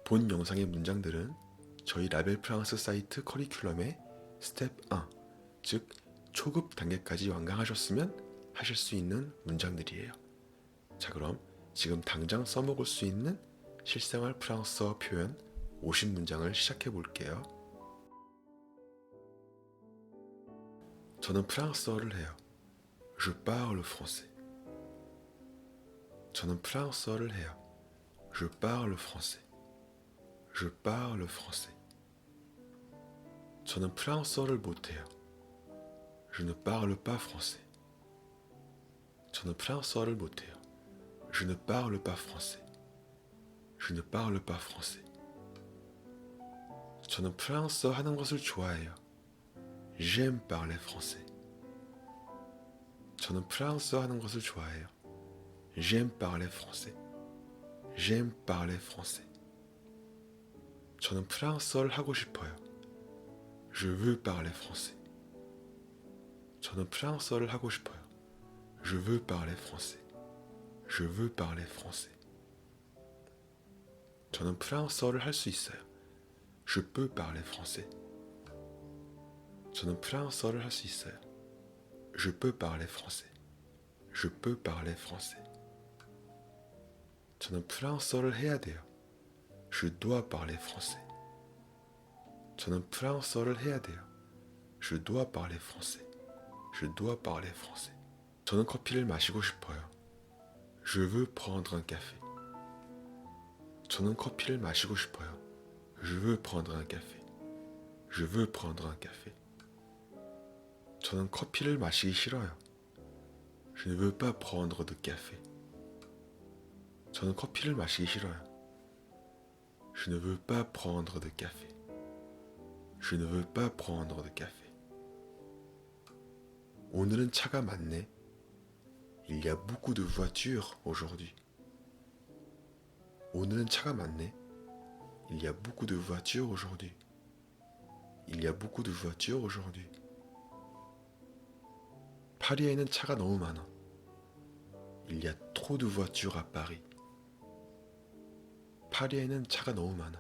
본 영상의 문장들은 저희 라벨 프랑스 사이트 커리큘럼의 스텝 1, 즉 초급 단계까지 완강하셨으면 하실 수 있는 문장들이에요. 자, 그럼 지금 당장 써먹을 수 있는 실생활 프랑스어 표현 50문장을 시작해 볼게요. 저는 프랑스어를 해요. Je parle français. 저는 프랑스어를 해요. Je parle français. Je parle français. 저는 프랑스어를 못해요. Je ne parle pas français. 저는 프랑스어를 못해요. Je ne parle pas français. Je ne parle pas français. 저는 프랑스어 하는 것을 좋아해요. J'aime parler français. 저는 프랑스어 하는 것을 좋아해요. J'aime parler français. J'aime parler français. 저는 프랑스어를 하고 싶어요. Je veux parler français. 저는 프랑스어를 하고 싶어요. Je veux parler français. Je veux parler français. 저는 프랑스어를 할 수 있어요. Je peux parler français. 저는 프랑스어를 할 수 있어요. Je peux parler français. Je peux parler français. 저는 프랑스어를 해야 돼요. Je dois parler français. 저는 프랑스어를 해야 돼요. Je dois parler français. Je dois parler français. 저는 커피를 마시고 싶어요. Je veux prendre un café. 저는 커피를 마시고 싶어요. Je veux prendre un café. Je veux prendre un café. 저는 커피를 마시기 싫어요. Je ne veux pas prendre de café. 저는 커피를 마시기 싫어요. Je ne veux pas prendre de café. Je ne veux pas prendre de café. 오늘은 차가 많네. Il y a beaucoup de voitures aujourd'hui. 오늘은 차가 많네. Il y a beaucoup de voitures aujourd'hui. Il y a beaucoup de voitures aujourd'hui. 파리에는 차가 너무 많아. Il y a trop de voitures à Paris. 파리에는 차가 너무 많아.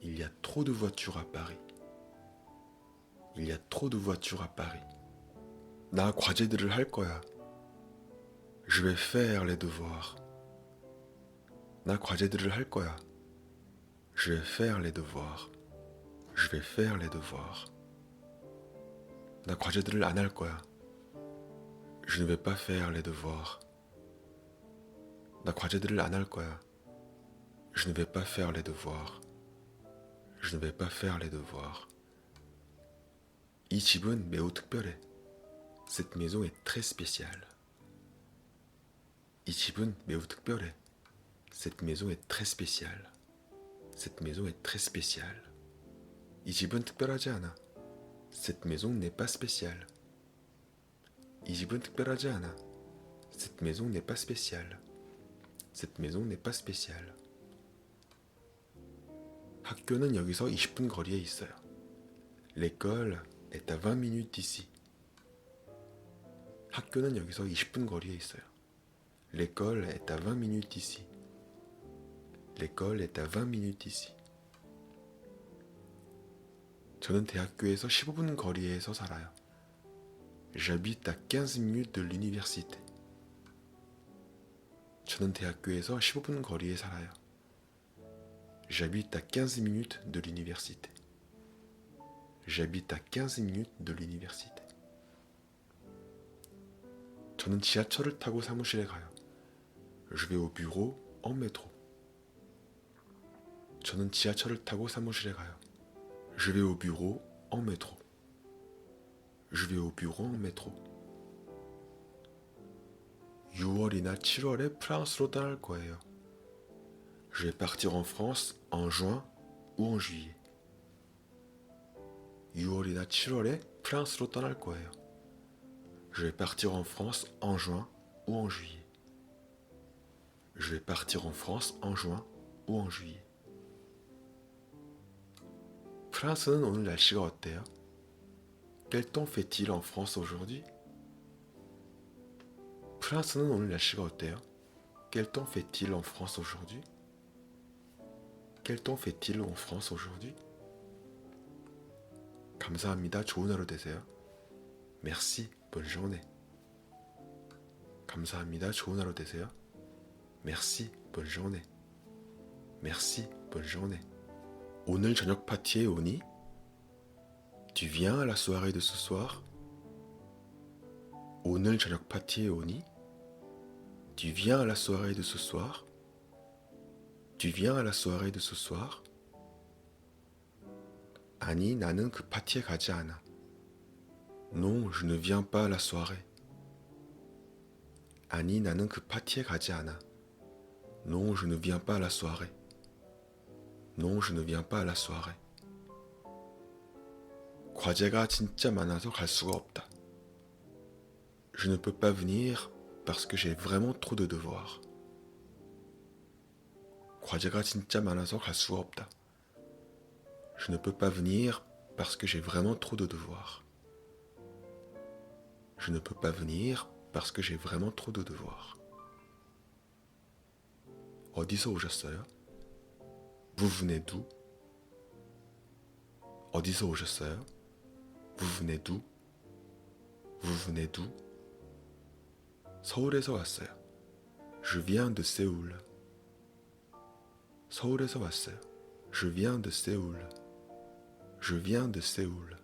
Il y a trop de voitures à Paris. Il y a trop de voitures à Paris. 나 과제들을 할 거야. Je vais faire les devoirs. 나 과제들을 할 거야. Je vais faire les devoirs. Je vais faire les devoirs. 나 과제들을 안 할 거야. Je ne vais pas faire les devoirs. 나 과제들을 안 할 거야. Je ne vais pas faire les devoirs. Je ne vais pas faire les devoirs. 이 집은 매우 특별해. Cette maison est très spéciale. 이 집은 매우 특별해. Cette maison est très spéciale. Cette maison est très spéciale. 이 집은 특별하지 않아. Cette maison n'est pas spéciale. 이 집은 특별하지 않아. Cette maison n'est pas spéciale. Cette maison n'est pas spéciale. 학교는 여기서 20분 거리에 있어요. L'école est à 20 minutes d'ici. 학교는 여기서 20분 거리에 있어요. L'école est à 20 minutes d'ici. L'école est à 20 minutes d'ici. 저는 대학교에서 15분 거리에서 살아요. J'habite à 15 minutes de l'université. 저는 대학교에서 15분 거리에 살아요. J'habite à 15 minutes de l'université. J'habite à 15 minutes de l'université. 저는 지하철을 타고 사무실에 가요. Je vais au bureau en métro. 저는 지하철을 타고 사무실에 가요. Je vais au bureau en métro. Je vais au bureau en métro. 6월이나 7월에 프랑스로 떠날 거예요. Je vais partir en France en juin ou en juillet. 6월이나 7월에 프랑스로 떠날 거예요. Je vais partir en France en juin ou en juillet. Je vais partir en France en juin ou en juillet. 프랑스는 오늘 날씨가 어때요? Quel temps fait-il en France aujourd'hui? 프랑스는 오늘 날씨가 어때요? Quel temps fait-il en France aujourd'hui? Quel temps fait-il en France aujourd'hui? 감사합니다. 좋은 하루 되세요. Merci, bonne journée. 감사합니다. 좋은 하루 되세요. Merci, bonne journée. Merci, bonne journée. 오늘 저녁 파티에 오니? Tu viens à la soirée de ce soir? 오늘 저녁 파티에 오니? Tu viens à la soirée de ce soir? Tu viens à la soirée de ce soir? 아니, 나는 그 파티에 가지 않아. Non, je ne viens pas à la soirée. 아니, 나는 그 파티에 가지 않아. Non, je ne viens pas à la soirée. Non, je ne viens pas à la soirée. 과제가 진짜 많아서 갈 수가 없다. Je ne peux pas venir parce que j'ai vraiment trop de devoirs. 과제가 진짜 많아서 갈 수가 없다. Je ne peux pas venir parce que j'ai vraiment trop de devoirs. Je ne peux pas venir parce que j'ai vraiment trop de devoirs. 어디서 오셨어요? Vous venez d'où? 어디서 오셨어요? Vous venez d'où? Vous venez d'où? 서울에서 왔어요. Je viens de Séoul. 서울에서 왔어요. Je viens de Séoul. Je viens de Séoul.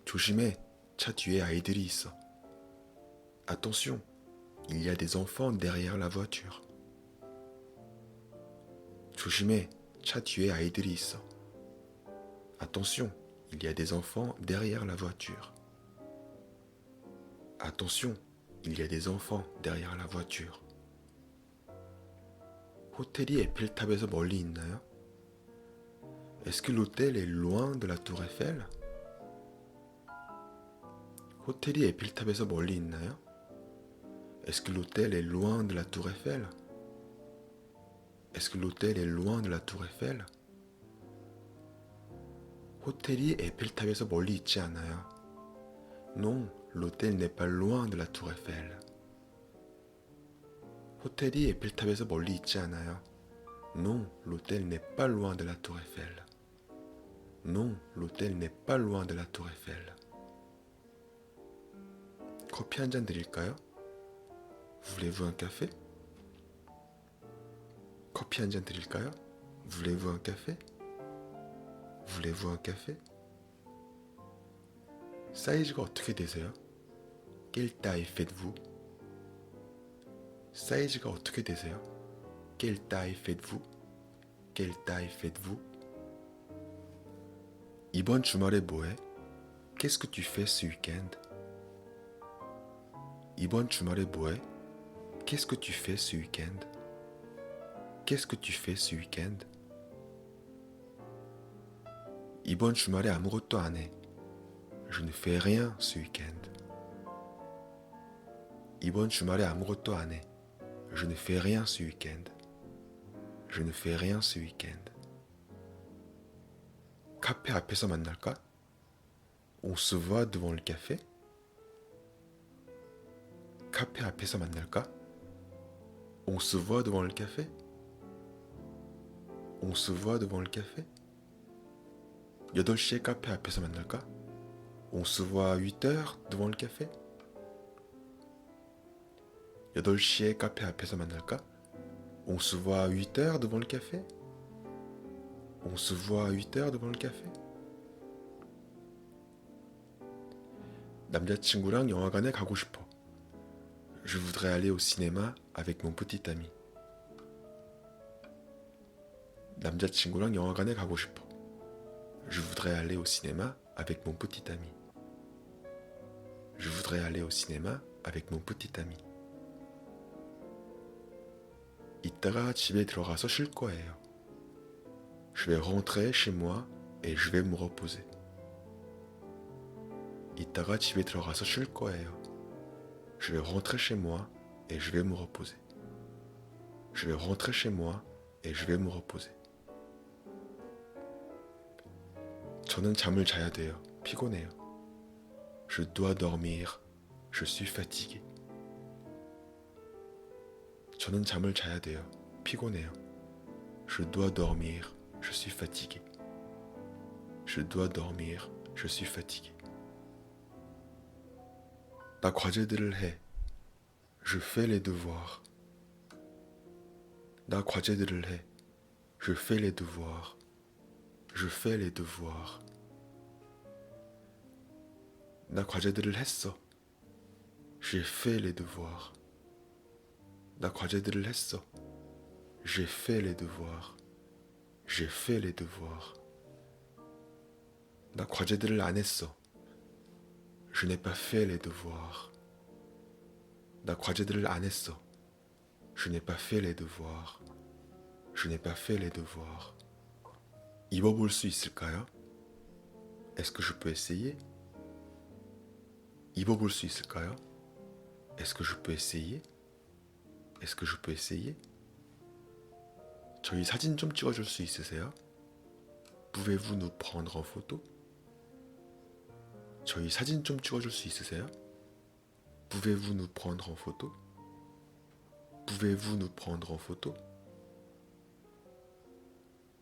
조심해, 차 뒤에 아이들이 있어. Attention, il y a des enfants derrière la voiture. 조심해, 차 뒤에 아이들이 있어. Attention, il y a des enfants derrière la voiture. Attention, il y a des enfants derrière la voiture. 호텔이 에펠탑에서 멀리 있나요? Est-ce que l'hôtel est loin de la tour Eiffel? 호텔이 에펠탑에서 멀리 있나요? Est-ce que l'hôtel est loin de la tour Eiffel? Est-ce que l'hôtel est loin de la tour Eiffel? 호텔이 에펠탑에서 멀리 있지 않아요. Non, l'hôtel n'est pas loin de la tour Eiffel. 호텔이 에펠탑에서 멀리 있지 않아요. Non, l'hôtel n'est pas loin de la tour Eiffel. Non, l'hôtel n'est pas loin de la tour Eiffel. 커피 한 잔 드릴까요? Voulez-vous un café? 커피 한 잔 드릴까요? Voulez-vous un café? Voulez-vous un café? 사이즈가 어떻게 되세요? Quelle taille faites-vous? 사이즈가 어떻게 되세요? Quelle taille faites-vous? Quelle taille faites-vous? 이번 주말에 뭐해? Qu'est-ce que tu fais ce week-end? 이번 주말에 뭐해? Qu'est-ce que tu fais ce week-end? Qu'est-ce que tu fais ce week-end? 이번 주말에 아무것도 안 해. Je ne fais rien ce week-end. 이번 주말에 아무것도 안 해. Je ne fais rien ce week-end. Je ne fais rien ce week-end. 카페 앞에서 만날까? On se voit devant le café? 카페 앞에서 만날까? On se voit devant le café? On se voit devant le café? 8시에 카페 앞에서 만날까? On se voit à 8h devant le café? 8시에 카페 앞에서 만날까? On se voit à 8h devant le café? On se voit à 8h devant le café? 남자친구랑 영화관에 가고 싶어. Je voudrais aller au cinéma avec mon petit ami. 남자친구랑 영화관에 가고 싶어. Je voudrais aller au cinéma avec mon petit ami. Je voudrais aller au cinéma avec mon petit ami. 이따가 집에 들어가서 쉴 거예요. Je vais rentrer chez moi et je vais me reposer. 이따가 집에 들어가서 쉴 거예요. Je vais rentrer chez moi et je vais me reposer. Je vais rentrer chez moi et je vais me reposer. 저는 잠을 자야 돼요. 피곤해요. Je dois dormir. Je suis fatigué. 저는 잠을 자야 돼요. 피곤해요. Je dois dormir, je suis fatigué. Je dois dormir, je suis fatigué. 나 과제들을 해. Je fais les devoirs. 나 과제들을 해. Je fais les devoirs. Je fais les devoirs. 나 과제들을 했어. J'ai fait les devoirs. 나 과제들을 했어. J'ai fait les devoirs. J'ai fait les devoirs. 나 과제들을 안 했어. Je n'ai pas fait les devoirs. 나 과제들을 안 했어. Je n'ai pas fait les devoirs. Je n'ai pas fait les devoirs. 입어볼 수 있을까요? Est-ce que je peux essayer? 입어볼 수 있을까요? Est-ce que je peux essayer? Est-ce que je peux essayer? 저희 사진 좀 찍어줄 수 있으세요? Pouvez-vous nous prendre en photo? 저희 사진 좀 찍어줄 수 있으세요? Pouvez-vous nous prendre en photo? Pouvez-vous nous prendre en photo?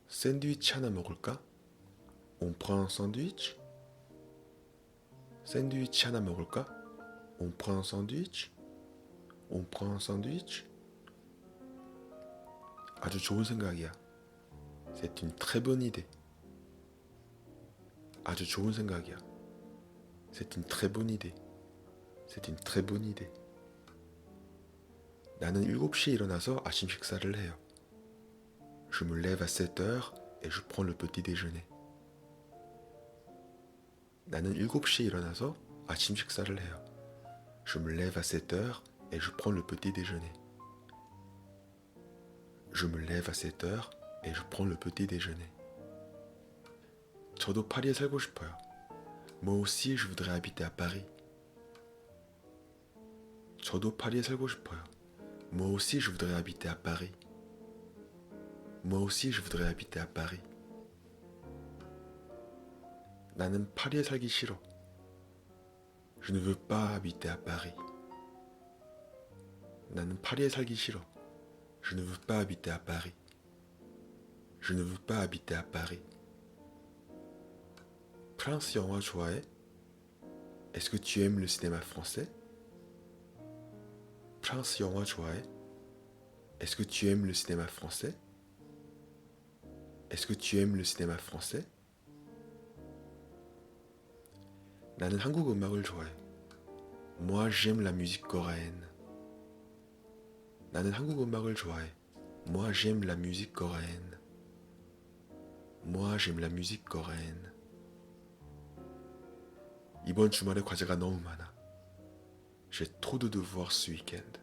샌드위치 하나 먹을까? On prend un sandwich? 샌드위치 하나 먹을까? On prend un sandwich? On prend un sandwich? 아주 좋은 생각이야. C'est une très bonne idée. 아주 좋은 생각이야. C'est une très bonne idée. C'est une très bonne idée. 나는 7시에 일어나서 아침 식사를 해요. Je me lève à 7h et je prends le petit déjeuner. 나는 7시에 일어나서 아침 식사를 해요. Je me lève à 7h et je prends le petit déjeuner. Je me lève à 7h et je prends le petit déjeuner. 저도 파리에 살고 싶어요. Moi aussi, je voudrais habiter à Paris. 저도 파리에 살고 싶어요. Moi aussi, je voudrais habiter à Paris. Moi aussi, je voudrais habiter à Paris. 나는 파리에 살기 싫어. Je ne veux pas habiter à Paris. 나는 파리에 살기 싫어. Je ne veux pas habiter à Paris. Je ne veux pas habiter à Paris. 프랑스 영화 좋아해? Est-ce que tu aimes le cinéma français? 프랑스 영화 좋아해? Est-ce que tu aimes le cinéma français? Est-ce que tu aimes le cinéma français? 나는 한국 음악을 좋아해. Moi, j'aime la musique coréenne. 나는 한국 음악을 좋아해. Moi, j'aime la musique coréenne. Moi, j'aime la musique coréenne. 이번 주말에 과제가 너무 많아. J'ai trop de devoirs ce week-end.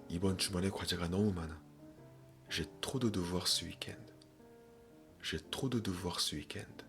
이번 주말에 과제가 너무 많아. J'ai trop de devoirs ce week-end. J'ai trop de devoirs ce week-end.